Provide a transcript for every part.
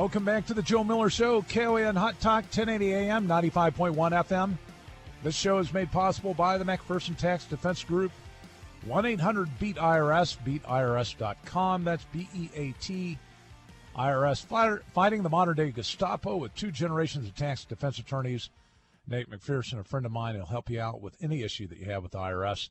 Welcome back to the Joe Miller Show, KOAN Hot Talk, 1080 AM, 95.1 FM. This show is made possible by the McPherson Tax Defense Group. 1-800-BEAT-IRS, beatirs.com. That's B-E-A-T, IRS. Fighting the modern-day Gestapo with 2 generations of tax defense attorneys. Nate McPherson, a friend of mine, will help you out with any issue that you have with the IRS.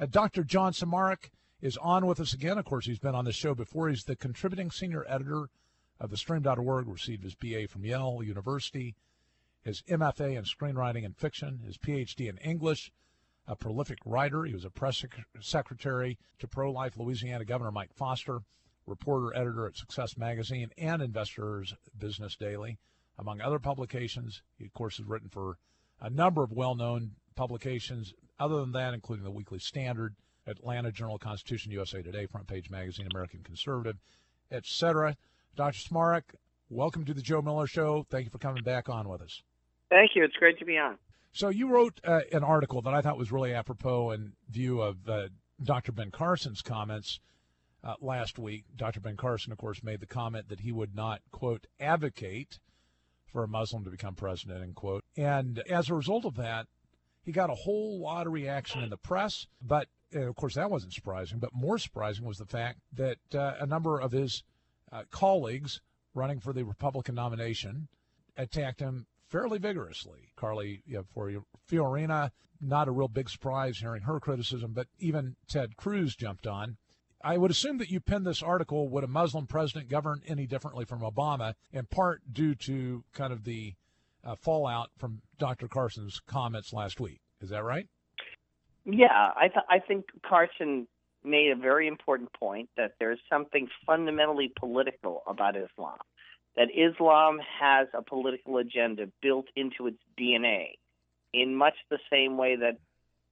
Dr. John Zmirak is on with us again. Of course, he's been on the show before. He's the contributing senior editor of TheStream.org, received his B.A. from Yale University, his MFA in screenwriting and fiction, his Ph.D. in English, a prolific writer. He was a press secretary to pro-life Louisiana Governor Mike Foster, reporter, editor at Success Magazine and Investors Business Daily, among other publications. He, of course, has written for a number of well-known publications, other than that, including the Weekly Standard, Atlanta Journal-Constitution, USA Today, Front Page Magazine, American Conservative, etc. Dr. Zmirak, welcome to the Joe Miller Show. Thank you for coming back on with us. Thank you. It's great to be on. So you wrote an article that I thought was really apropos in view of Dr. Ben Carson's comments last week. Dr. Ben Carson, of course, made the comment that he would not, quote, advocate for a Muslim to become president, end quote. And as a result of that, he got a whole lot of reaction in the press. But, of course, that wasn't surprising. But more surprising was the fact that a number of his colleagues running for the Republican nomination attacked him fairly vigorously. Carly Fiorina, not a real big surprise hearing her criticism, but even Ted Cruz jumped on. I would assume that you penned this article, Would a Muslim President Govern Any Differently from Obama, in part due to kind of the fallout from Dr. Carson's comments last week. Is that right? Yeah, I think Carson made a very important point that there's something fundamentally political about Islam, that Islam has a political agenda built into its DNA in much the same way that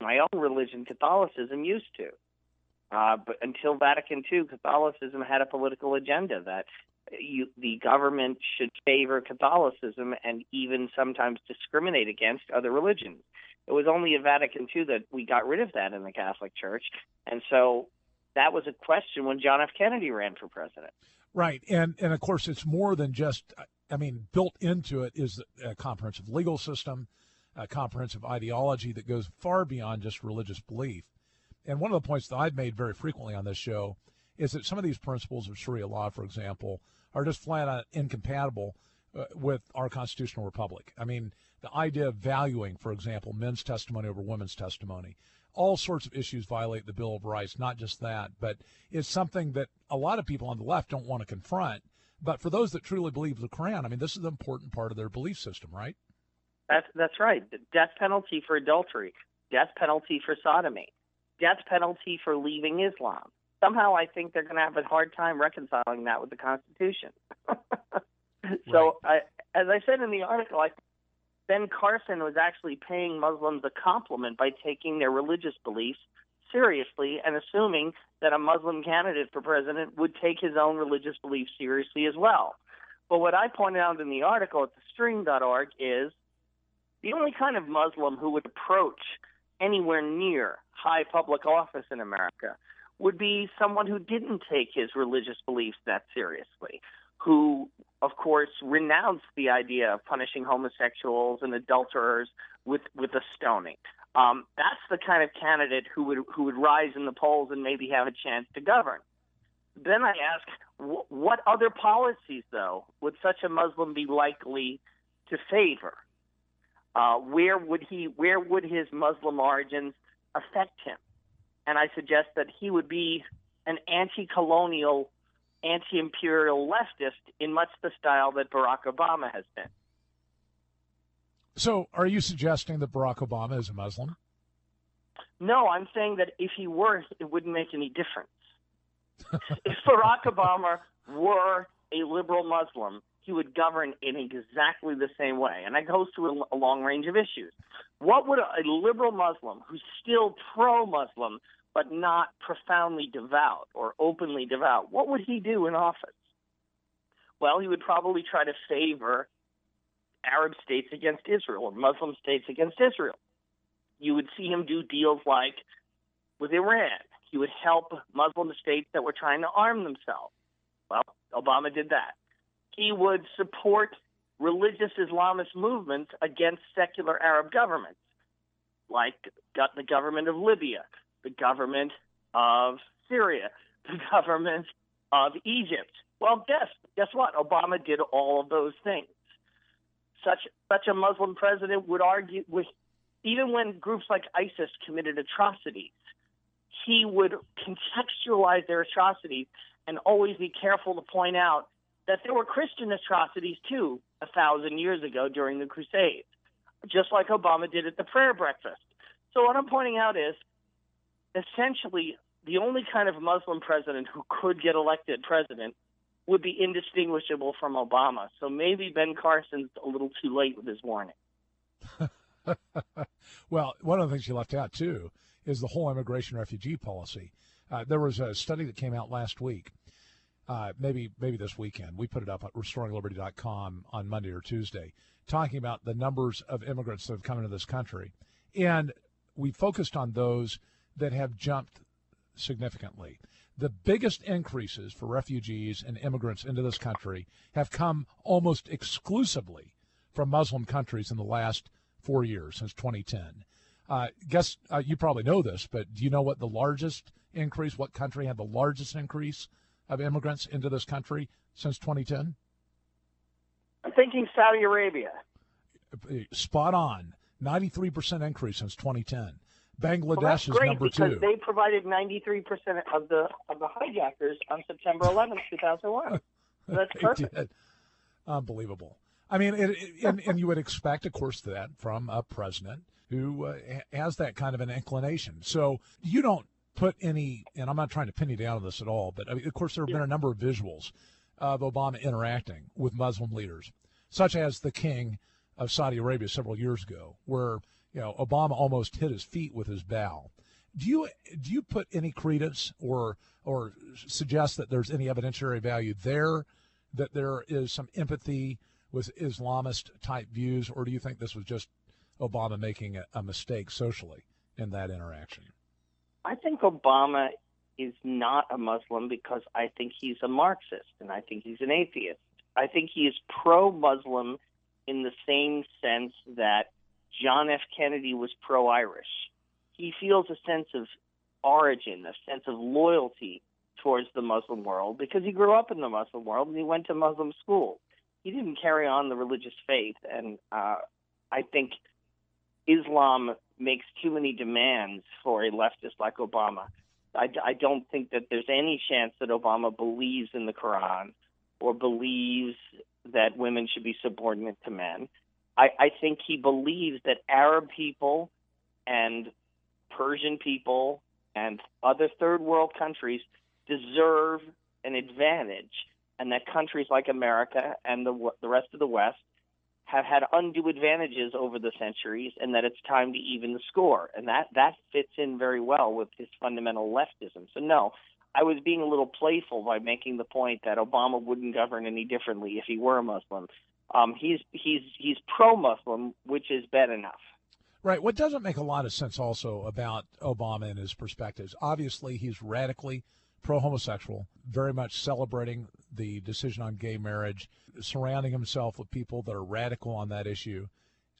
my own religion, Catholicism, used to. But until Vatican II, Catholicism had a political agenda that the government should favor Catholicism and even sometimes discriminate against other religions. It was only at Vatican II that we got rid of that in the Catholic Church. And so that was a question when John F. Kennedy ran for president. Right. And of course, it's more than just, built into it is a comprehensive legal system, a comprehensive ideology that goes far beyond just religious belief. And one of the points that I've made very frequently on this show is that some of these principles of Sharia law, for example, are just flat out incompatible with our constitutional republic. I mean, the idea of valuing, for example, men's testimony over women's testimony, all sorts of issues violate the Bill of Rights, not just that, but it's something that a lot of people on the left don't want to confront. But for those that truly believe the Quran, this is an important part of their belief system, right? That's right. The death penalty for adultery, death penalty for sodomy, death penalty for leaving Islam. Somehow I think they're going to have a hard time reconciling that with the Constitution. So, as I said in the article, Ben Carson was actually paying Muslims a compliment by taking their religious beliefs seriously and assuming that a Muslim candidate for president would take his own religious beliefs seriously as well. But what I pointed out in the article at thestream.org is the only kind of Muslim who would approach anywhere near high public office in America would be someone who didn't take his religious beliefs that seriously, who, of course, renounced the idea of punishing homosexuals and adulterers with a stoning. That's the kind of candidate who would rise in the polls and maybe have a chance to govern. Then I ask, what other policies, though, would such a Muslim be likely to favor? Where would his Muslim origins affect him? And I suggest that he would be an anti-colonial, anti-imperial leftist in much the style that Barack Obama has been. So are you suggesting that Barack Obama is a Muslim? No, I'm saying that if he were, it wouldn't make any difference. If Barack Obama were a liberal Muslim, he would govern in exactly the same way. And that goes to a long range of issues. What would a liberal Muslim who's still pro-Muslim but not profoundly devout or openly devout, what would he do in office? Well, he would probably try to favor Arab states against Israel or Muslim states against Israel. You would see him do deals like with Iran. He would help Muslim states that were trying to arm themselves. Well, Obama did that. He would support religious Islamist movements against secular Arab governments, like the government of Libya, the government of Syria, the government of Egypt. Well, guess what? Obama did all of those things. Such a Muslim president would argue with, even when groups like ISIS committed atrocities, he would contextualize their atrocities and always be careful to point out that there were Christian atrocities too 1,000 years ago during the Crusades, just like Obama did at the prayer breakfast. So what I'm pointing out is, essentially, the only kind of Muslim president who could get elected president would be indistinguishable from Obama. So maybe Ben Carson's a little too late with his warning. Well, one of the things you left out, too, is the whole immigration refugee policy. There was a study that came out last week, maybe this weekend. We put it up at restoringliberty.com on Monday or Tuesday, talking about the numbers of immigrants that have come into this country. And we focused on those that have jumped significantly. The biggest increases for refugees and immigrants into this country have come almost exclusively from Muslim countries in the last 4 years, since 2010. You probably know this, but do you know what the largest increase, what country had the largest increase of immigrants into this country since 2010? I'm thinking Saudi Arabia. Spot on. 93% increase since 2010. Bangladesh that's is great number 2. because they provided 93% of the hijackers on September 11th, 2001. So that's perfect. Did. Unbelievable. I mean, and you would expect, of course, that from a president who has that kind of an inclination. So you don't put any, and I'm not trying to pin you down on this at all, but I mean, of course, there have been a number of visuals of Obama interacting with Muslim leaders, such as the king of Saudi Arabia several years ago, where Obama almost hit his feet with his bow. Do you put any credence or suggest that there's any evidentiary value there, that there is some empathy with Islamist type views, or do you think this was just Obama making a mistake socially in that interaction? I think Obama is not a Muslim because I think he's a Marxist and I think he's an atheist. I think he is pro-Muslim in the same sense that John F. Kennedy was pro-Irish. He feels a sense of origin, a sense of loyalty towards the Muslim world because he grew up in the Muslim world and he went to Muslim school. He didn't carry on the religious faith, and I think Islam makes too many demands for a leftist like Obama. I don't think that there's any chance that Obama believes in the Quran or believes that women should be subordinate to men. I think he believes that Arab people and Persian people and other third world countries deserve an advantage, and that countries like America and the rest of the West have had undue advantages over the centuries, and that it's time to even the score. And that fits in very well with his fundamental leftism. So no, I was being a little playful by making the point that Obama wouldn't govern any differently if he were a Muslim. He's pro-Muslim, which is bad enough. Right. What doesn't make a lot of sense also about Obama and his perspectives, obviously he's radically pro-homosexual, very much celebrating the decision on gay marriage, surrounding himself with people that are radical on that issue.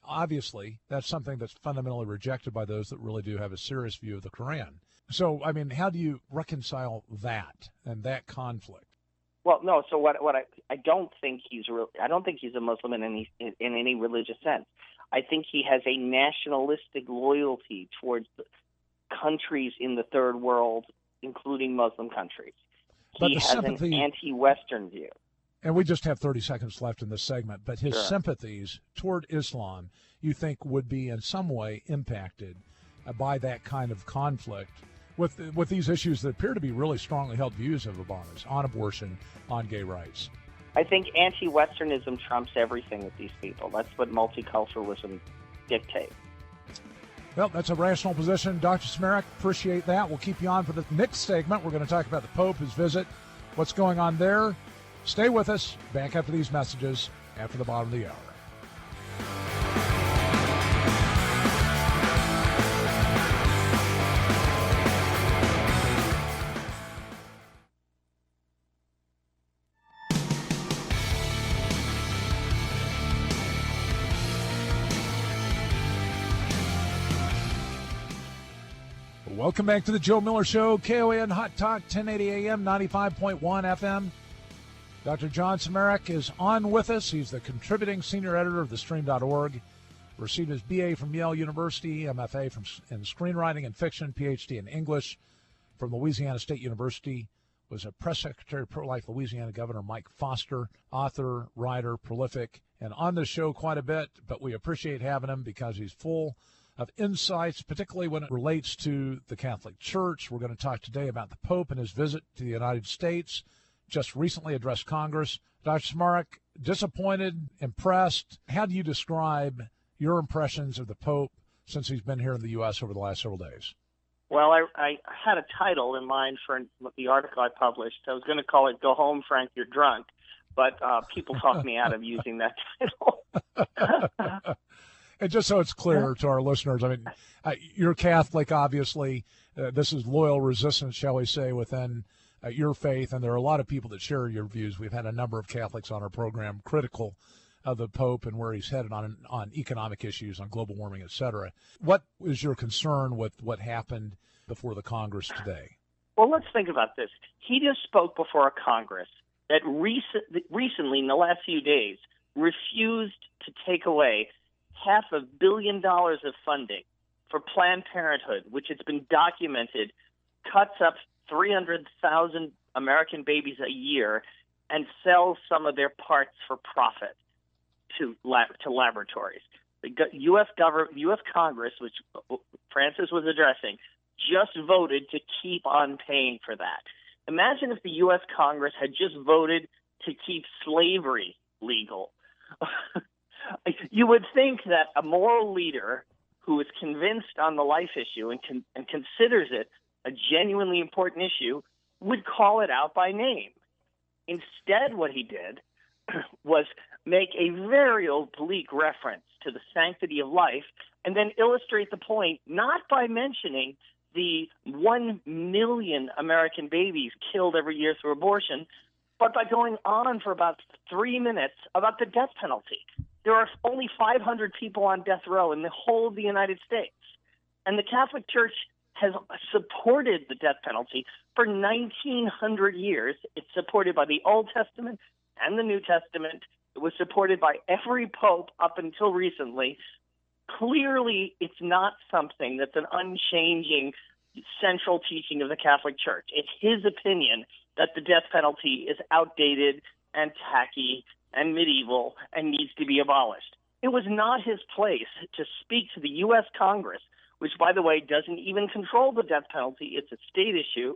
Obviously, that's something that's fundamentally rejected by those that really do have a serious view of the Quran. So, I mean, how do you reconcile that and that conflict? Well, no. So what I don't think he's a Muslim in any religious sense. I think he has a nationalistic loyalty towards countries in the third world, including Muslim countries. He has an anti-Western view. And we just have 30 seconds left in this segment, but his sympathies toward Islam, you think, would be in some way impacted by that kind of conflict with these issues that appear to be really strongly held views of Obama's on abortion, on gay rights. I think anti-Westernism trumps everything with these people. That's what multiculturalism dictates. Well, that's a rational position. Dr. Zmirak, appreciate that. We'll keep you on for the next segment. We're going to talk about the Pope, his visit, what's going on there. Stay with us. Back after these messages after the bottom of the hour. Welcome back to the Joe Miller Show, KOAN Hot Talk, 1080 AM, 95.1 FM. Dr. John Zmirak is on with us. He's the contributing senior editor of thestream.org. Received his BA from Yale University, MFA in screenwriting and fiction, PhD in English from Louisiana State University. Was a press secretary, pro-life Louisiana Governor Mike Foster, author, writer, prolific, and on the show quite a bit, but we appreciate having him because he's full of insights, particularly when it relates to the Catholic Church. We're going to talk today about the Pope and his visit to the United States, just recently addressed Congress. Dr. Zmirak, disappointed, impressed? How do you describe your impressions of the Pope since he's been here in the U.S. over the last several days? Well, I had a title in mind for the article I published. I was going to call it "Go Home, Frank, You're Drunk," but people talked me out of using that title. And just so it's clear to our listeners, I mean, you're Catholic, obviously. This is loyal resistance, shall we say, within your faith, and there are a lot of people that share your views. We've had a number of Catholics on our program critical of the Pope and where he's headed on economic issues, on global warming, et cetera. What is your concern with what happened before the Congress today? Well, let's think about this. He just spoke before a Congress that recently, in the last few days, refused to take away $500 million of funding for Planned Parenthood, which has been documented, cuts up 300,000 American babies a year and sells some of their parts for profit to laboratories. The U.S. Congress, which Francis was addressing, just voted to keep on paying for that. Imagine if the U.S. Congress had just voted to keep slavery legal. You would think that a moral leader who is convinced on the life issue and considers it a genuinely important issue would call it out by name. Instead, what he did was make a very oblique reference to the sanctity of life and then illustrate the point not by mentioning the 1 million American babies killed every year through abortion, but by going on for about 3 minutes about the death penalty. There are only 500 people on death row in the whole of the United States. And the Catholic Church has supported the death penalty for 1,900 years. It's supported by the Old Testament and the New Testament. It was supported by every pope up until recently. Clearly, it's not something that's an unchanging central teaching of the Catholic Church. It's his opinion that the death penalty is outdated and tacky and medieval and needs to be abolished. It was not his place to speak to the U.S. Congress, which, by the way, doesn't even control the death penalty. It's a state issue.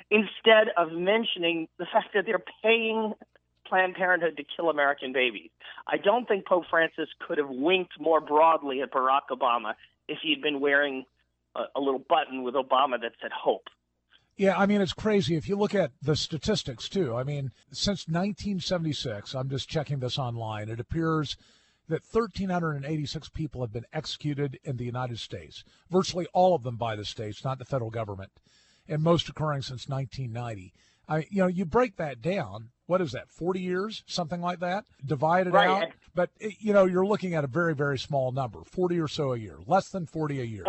Instead of mentioning the fact that they're paying Planned Parenthood to kill American babies. I don't think Pope Francis could have winked more broadly at Barack Obama if he had been wearing a little button with Obama that said hope. Yeah, I mean, it's crazy. If you look at the statistics, too, I mean, since 1976, I'm just checking this online, it appears that 1,386 people have been executed in the United States, virtually all of them by the states, not the federal government, and most occurring since 1990. You break that down, what is that, 40 years, something like that, divide it out, but, you're looking at a very, very small number, 40 or so a year, less than 40 a year.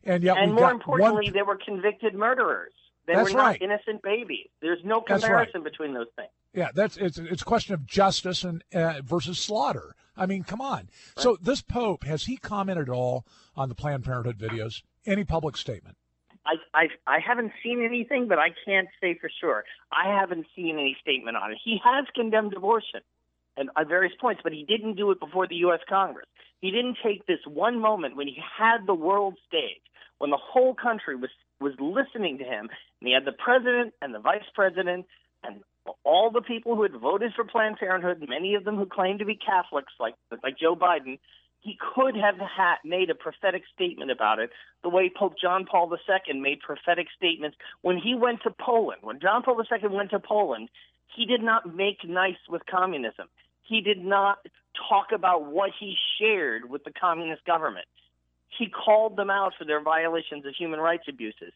And yet more importantly, they were convicted murderers. They were not innocent babies. There's no comparison between those things. Yeah, it's a question of justice and versus slaughter. I mean, come on. Right. So this Pope, has he commented at all on the Planned Parenthood videos? Any public statement? I haven't seen anything, but I can't say for sure. I haven't seen any statement on it. He has condemned abortion at various points, but he didn't do it before the U.S. Congress. He didn't take this one moment when he had the world stage, when the whole country was listening to him, and he had the president and the vice president and all the people who had voted for Planned Parenthood, many of them who claimed to be Catholics, like Joe Biden. He could have made a prophetic statement about it, the way Pope John Paul II made prophetic statements when he went to Poland. When John Paul II went to Poland, he did not make nice with communism. He did not talk about what he shared with the communist government. He called them out for their violations of human rights abuses.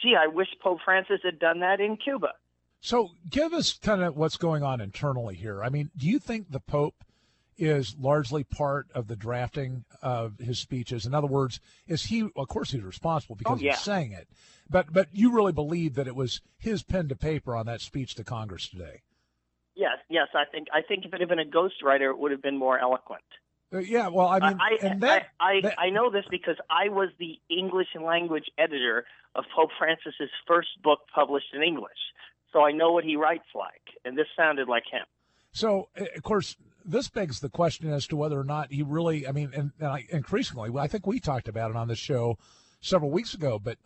Gee, I wish Pope Francis had done that in Cuba. So give us kind of what's going on internally here. I mean, do you think the Pope is largely part of the drafting of his speeches? In other words, is he, of course he's responsible because he's saying it, but you really believe that it was his pen to paper on that speech to Congress today? Yes. I think if it had been a ghostwriter, it would have been more eloquent. Yeah, well, I mean, I know this because I was the English language editor of Pope Francis's first book published in English, so I know what he writes like, and this sounded like him. So, of course, this begs the question as to whether or not he really, I mean, and increasingly, I think we talked about it on this show several weeks ago, but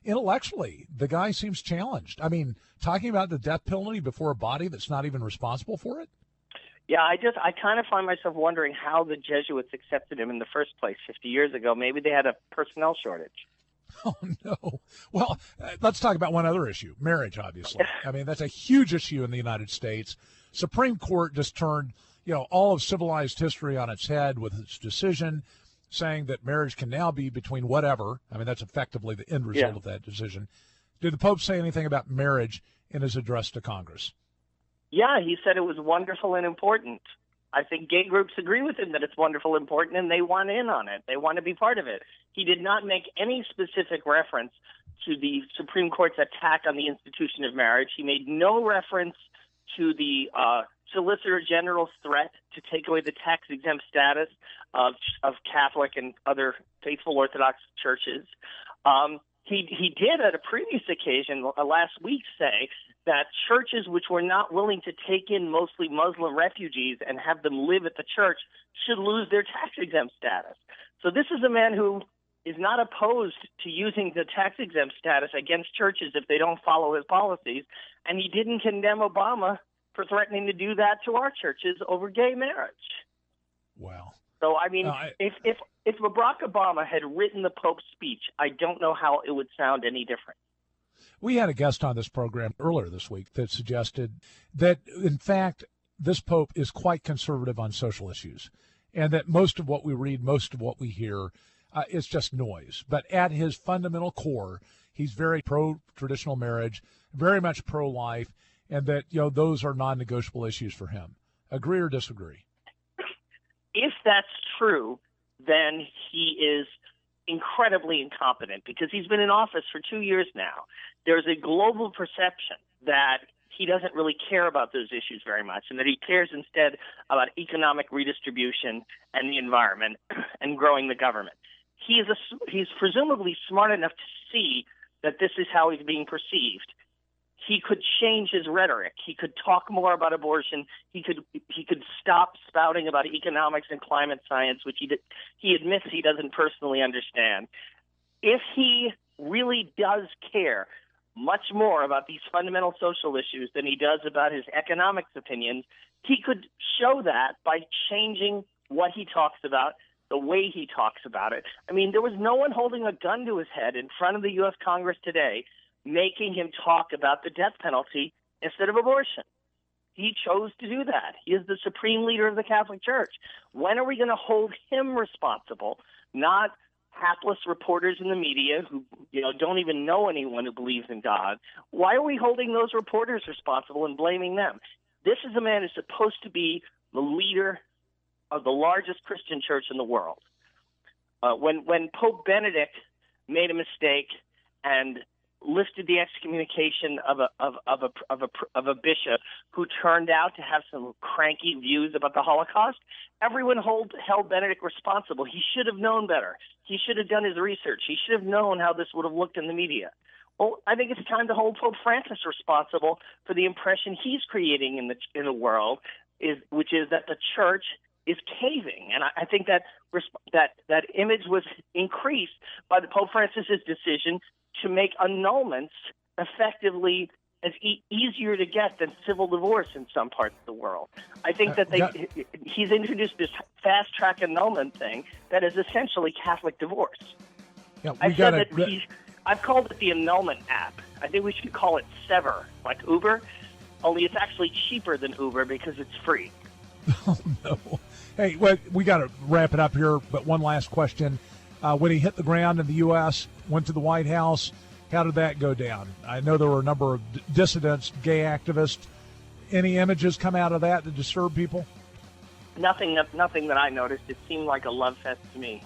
intellectually, the guy seems challenged. I mean, talking about the death penalty before a body that's not even responsible for it? Yeah, I kind of find myself wondering how the Jesuits accepted him in the first place 50 years ago. Maybe they had a personnel shortage. Oh, no. Well, let's talk about one other issue, marriage, obviously. I mean, that's a huge issue in the United States. Supreme Court just turned, all of civilized history on its head with its decision saying that marriage can now be between whatever. I mean, that's effectively the end result of that decision. Did the Pope say anything about marriage in his address to Congress? Yeah, he said it was wonderful and important. I think gay groups agree with him that it's wonderful and important, and they want in on it. They want to be part of it. He did not make any specific reference to the Supreme Court's attack on the institution of marriage. He made no reference to the Solicitor General's threat to take away the tax-exempt status of Catholic and other faithful Orthodox churches. He did at a previous occasion last week say that churches which were not willing to take in mostly Muslim refugees and have them live at the church should lose their tax-exempt status. So this is a man who is not opposed to using the tax-exempt status against churches if they don't follow his policies, and he didn't condemn Obama for threatening to do that to our churches over gay marriage. Wow. So, I mean, if Barack Obama had written the Pope's speech, I don't know how it would sound any different. We had a guest on this program earlier this week that suggested that, in fact, this Pope is quite conservative on social issues, and that most of what we read, most of what we hear is just noise. But at his fundamental core, he's very pro-traditional marriage, very much pro-life, and that, those are non-negotiable issues for him. Agree or disagree? If that's true, then he is incredibly incompetent because he's been in office for 2 years now. There's a global perception that he doesn't really care about those issues very much and that he cares instead about economic redistribution and the environment and growing the government. He's presumably smart enough to see that this is how he's being perceived. He could change his rhetoric. He could talk more about abortion. He could stop spouting about economics and climate science, which he admits he doesn't personally understand. If he really does care much more about these fundamental social issues than he does about his economics opinions, he could show that by changing what he talks about, the way he talks about it. I mean, there was no one holding a gun to his head in front of the U.S. Congress today making him talk about the death penalty instead of abortion. He chose to do that. He is the supreme leader of the Catholic Church. When are we going to hold him responsible, not hapless reporters in the media who don't even know anyone who believes in God? Why are we holding those reporters responsible and blaming them? This is a man who's supposed to be the leader of the largest Christian church in the world. When Pope Benedict made a mistake and lifted the excommunication of a bishop who turned out to have some cranky views about the Holocaust, everyone held Benedict responsible. He should have known better. He should have done his research. He should have known how this would have looked in the media. Well, I think it's time to hold Pope Francis responsible for the impression he's creating in the world, which is that the church is caving. And I think that image was increased by the Pope Francis's decision to make annulments effectively as easier to get than civil divorce in some parts of the world. I think that he's introduced this fast-track annulment thing that is essentially Catholic divorce. Yeah, I've called it the annulment app. I think we should call it Sever, like Uber, only it's actually cheaper than Uber because it's free. Oh, no. Hey, we got to wrap it up here, but one last question. When he hit the ground in the U.S., went to the White House, how did that go down? I know there were a number of dissidents, gay activists. Any images come out of that disturb people? Nothing that I noticed. It seemed like a love fest to me.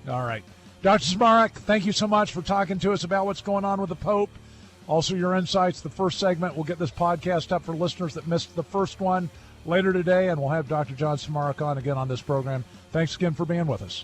All right. Dr. Zmirak, thank you so much for talking to us about what's going on with the Pope. Also, your insights, the first segment. We'll get this podcast up for listeners that missed the first one later today, and we'll have Dr. John Zmirak on again on this program. Thanks again for being with us.